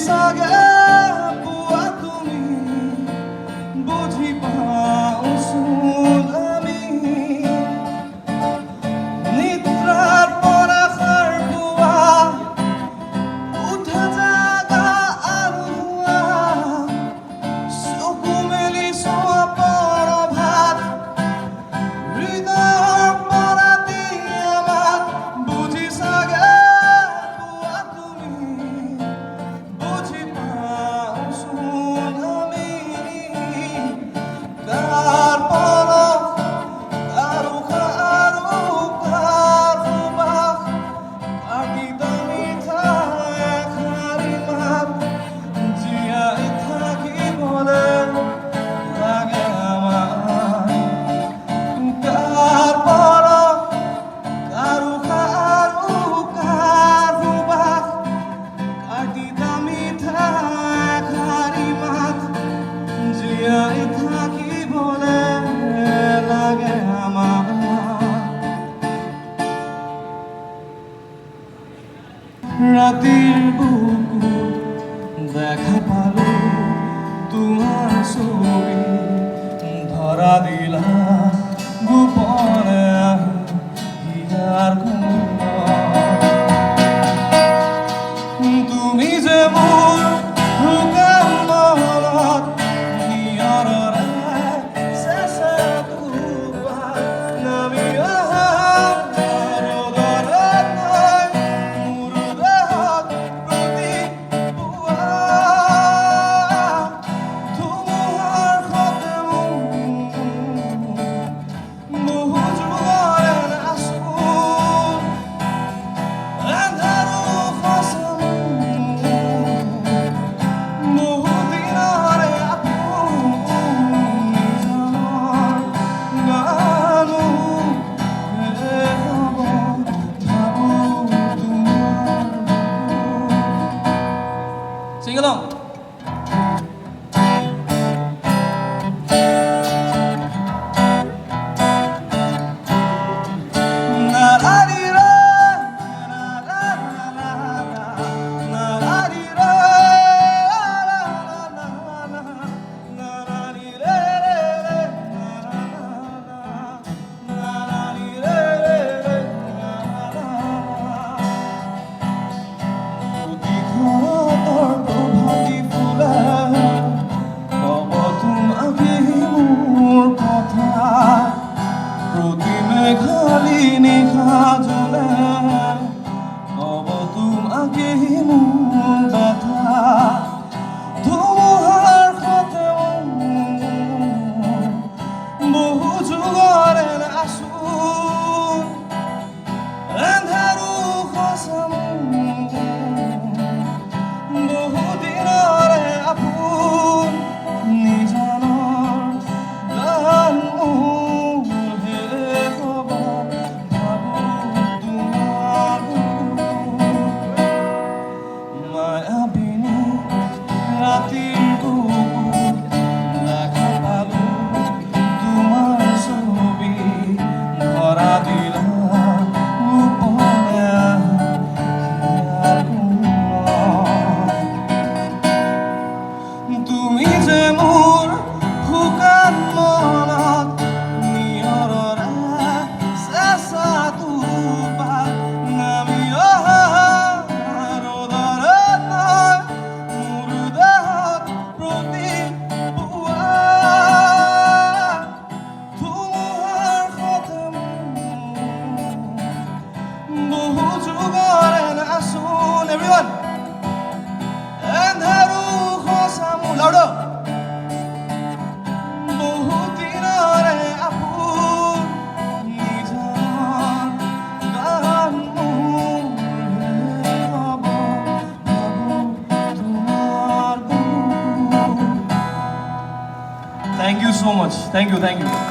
চাগে পুৱা তুমি বুজি পাওঁচোন আমি নিদ্ৰাৰ পৰা সাৰ পোৱা উঠা জাগা আৰু হোৱা চকু মেলি চোৱা পৰভাত হৃদয়ৰ পৰা দি আমাক বুজি চাগে পুৱা তুমি বুজি পাওঁচোন আমি কাৰ পৰশ কাৰ উশাহ আৰু কাৰ সুবাস কাৰ গীত মিঠা এষাৰি মাত জীয়াই থাকিবলৈ লাগে আমাক কাৰ পৰশ কাৰ উশাহ আৰু কাৰ সুবাস কাৰ গীত মিঠা এষাৰি মাত জীয়াই থাকিবলৈ লাগে আমাক ৰাতিৰ বুকুত দেখা পালো তোমাৰ ছবি ধৰা দিলা গোপনে হিয়াৰ তুমি যে মোৰ শুকান মনত নিয়ৰৰে চেঁচা দুপাত নামি অহা ৰ'দত নাই মোৰ দেহত প্ৰতিপুৱা ধুমুহাৰ সতে বহু যুগৰে নাচোন আন্ধাৰো সঁচা বহু দিনৰে আপোন নিজানৰ গানো শেষ হ'ব ভাবোঁ তোমাৰ Sing along. মেঘালী নিশা জলে কব তোমাকে মোৰ ব্যথা ধুমুহাৰ সতে বহু যুগৰে নাচোন আন্ধাৰো সঁচা বহু দিনৰে আপোন নিজানৰ গান ৰাতিৰ বুকুত দেখা পালো তোমাৰ ছবি ধৰা দিলা গোপনে হিয়াৰ তুমি যে মোৰ শুকান মনত নিয়ৰৰে চেঁচা দুপাত নামি অহা ৰ'দত নাই মোৰ দেহত প্ৰতিপুৱা ধুমুহাৰ সতে বহু যুগৰে নাচোন everyone আন্ধাৰো সঁচা মোৰ louder বহু দিনৰে আপোন নিজানৰ গান মোৰ শেষ হ'ব ভাবোঁ তোমাৰ Thank you so much. Thank you.